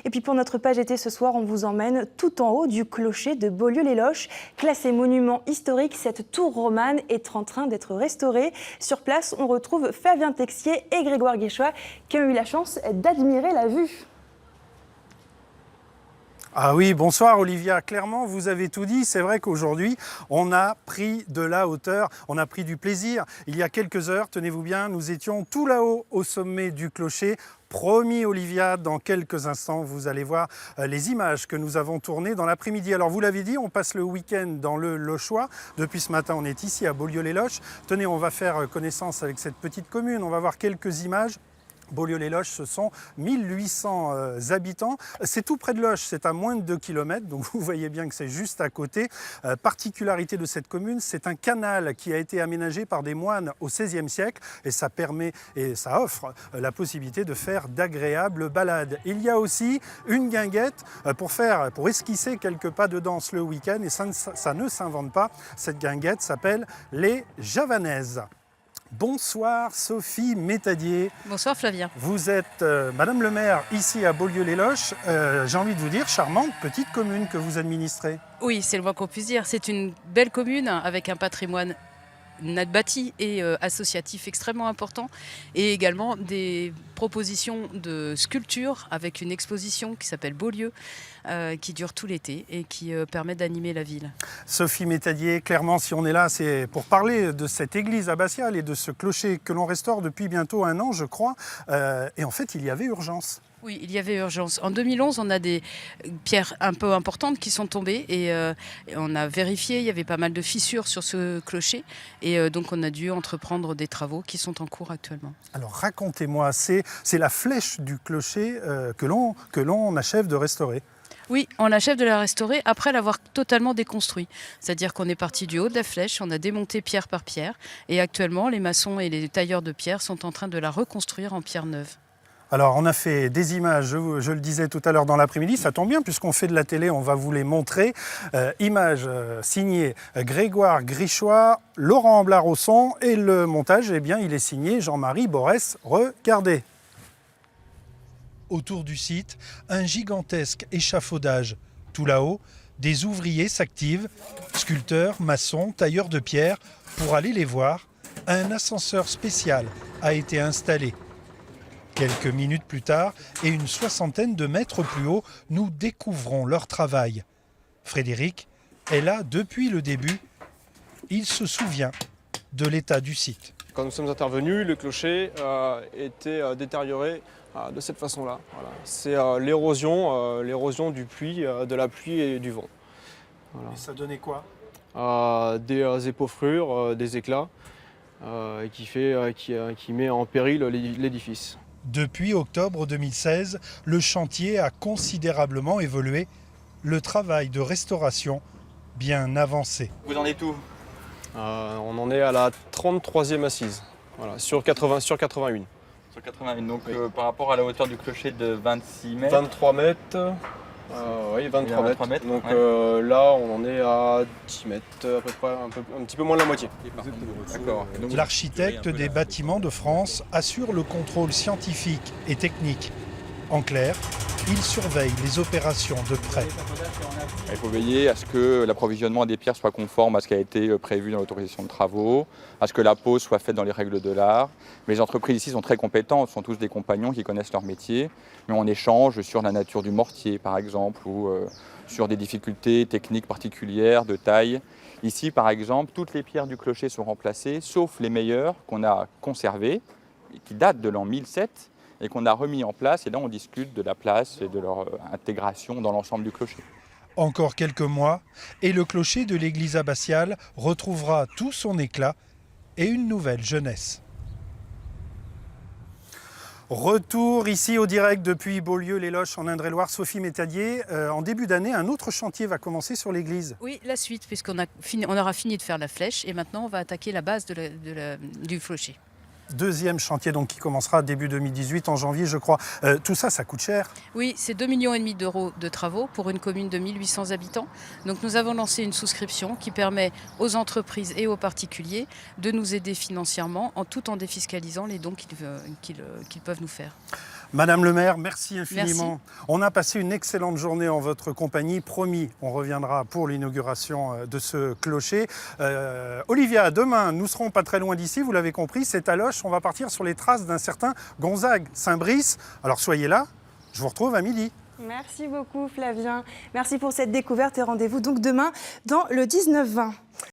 Et puis pour notre page été ce soir, on vous emmène tout en haut du clocher de Beaulieu-les-Loches. Classé monument historique, cette tour romane est en train d'être restaurée. Sur place, on retrouve Fabien Texier et Grégoire Guéchois qui ont eu la chance d'admirer la vue. Ah oui, bonsoir Olivia. Clairement, vous avez tout dit. C'est vrai qu'aujourd'hui, on a pris de la hauteur, on a pris du plaisir. Il y a quelques heures, tenez-vous bien, nous étions tout là-haut au sommet du clocher. Promis Olivia, dans quelques instants, vous allez voir les images que nous avons tournées dans l'après-midi. Alors vous l'avez dit, on passe le week-end dans le Lochois. Depuis ce matin, on est ici à Beaulieu-les-Loches. Tenez, on va faire connaissance avec cette petite commune. On va voir quelques images. Beaulieu-les-Loches, ce sont 1800 habitants. C'est tout près de Loches, c'est à moins de 2 km, donc vous voyez bien que c'est juste à côté. Particularité de cette commune, c'est un canal qui a été aménagé par des moines au XVIe siècle et ça permet et ça offre la possibilité de faire d'agréables balades. Il y a aussi une guinguette pour esquisser quelques pas de danse le week-end et ça ne s'invente pas. Cette guinguette s'appelle les Javanaises. Bonsoir Sophie Métadier. Bonsoir Flavien. Vous êtes Madame le maire ici à Beaulieu-les-Loches. J'ai envie de vous dire, charmante petite commune que vous administrez. Oui, c'est le moins qu'on puisse dire. C'est une belle commune avec un patrimoine bâti et associatif extrêmement important et également des propositions de sculpture avec une exposition qui s'appelle Beaulieu qui dure tout l'été et qui permet d'animer la ville. Sophie Métadier, clairement si on est là c'est pour parler de cette église abbatiale et de ce clocher que l'on restaure depuis bientôt 1 an je crois et en fait il y avait urgence. Oui, il y avait urgence. En 2011, on a des pierres un peu importantes qui sont tombées et on a vérifié, il y avait pas mal de fissures sur ce clocher et donc on a dû entreprendre des travaux qui sont en cours actuellement. Alors racontez-moi, c'est la flèche du clocher que l'on achève de restaurer. Oui, on achève de la restaurer après l'avoir totalement déconstruit. C'est-à-dire qu'on est parti du haut de la flèche, on a démonté pierre par pierre et actuellement les maçons et les tailleurs de pierre sont en train de la reconstruire en pierre neuve. Alors, on a fait des images, je le disais tout à l'heure dans l'après-midi, ça tombe bien puisqu'on fait de la télé, on va vous les montrer. Images signées Grégoire Guéchois, Laurent Amblard au son et le montage, eh bien, il est signé Jean-Marie Borès. Regardez. Autour du site, un gigantesque échafaudage. Tout là-haut, des ouvriers s'activent, sculpteurs, maçons, tailleurs de pierre. Pour aller les voir, un ascenseur spécial a été installé. Quelques minutes plus tard, et une soixantaine de mètres plus haut, nous découvrons leur travail. Frédéric est là depuis le début. Il se souvient de l'état du site. Quand nous sommes intervenus, le clocher était détérioré de cette façon-là. Voilà. C'est l'érosion du puits, de la pluie et du vent. Voilà. Et ça donnait quoi? Des épaufrures, des éclats, qui met en péril l'édifice. Depuis octobre 2016, le chantier a considérablement évolué. Le travail de restauration bien avancé. Vous en êtes où? On en est à la 33e assise, voilà, sur 81. Sur 81, donc oui. Par rapport à la hauteur du clocher de 26 mètres 23 mètres. Oui, 23 mètres. Donc ouais. Là, on en est à 10 mètres, à peu près, un petit peu moins de la moitié. L'architecte des bâtiments de France assure le contrôle scientifique et technique. En clair, il surveille les opérations de près. Il faut veiller à ce que l'approvisionnement des pierres soit conforme à ce qui a été prévu dans l'autorisation de travaux, à ce que la pose soit faite dans les règles de l'art. Mais les entreprises ici sont très compétentes, ce sont tous des compagnons qui connaissent leur métier. Mais on échange sur la nature du mortier, par exemple, ou sur des difficultés techniques particulières de taille. Ici, par exemple, toutes les pierres du clocher sont remplacées, sauf les meilleures qu'on a conservées, qui datent de l'an 1007, et qu'on a remis en place. Et là, on discute de la place et de leur intégration dans l'ensemble du clocher. Encore quelques mois, et le clocher de l'église abbatiale retrouvera tout son éclat et une nouvelle jeunesse. Retour ici au direct depuis Beaulieu-les-Loches en Indre-et-Loire. Sophie Métadier, en début d'année, un autre chantier va commencer sur l'église. Oui, la suite, puisqu'on aura fini de faire la flèche et maintenant on va attaquer la base du clocher. Deuxième chantier donc, qui commencera début 2018, en janvier je crois. Tout ça, ça coûte cher? Oui, c'est 2,5 millions d'euros de travaux pour une commune de 1800 habitants. Donc nous avons lancé une souscription qui permet aux entreprises et aux particuliers de nous aider financièrement tout en défiscalisant les dons qu'ils peuvent nous faire. Madame le maire, merci infiniment. On a passé une excellente journée en votre compagnie. Promis, on reviendra pour l'inauguration de ce clocher. Olivia, demain, nous serons pas très loin d'ici, vous l'avez compris, c'est à Loches. On va partir sur les traces d'un certain Gonzague Saint-Brice. Alors soyez là, je vous retrouve à midi. Merci beaucoup Flavien. Merci pour cette découverte et rendez-vous donc demain dans le 19-20.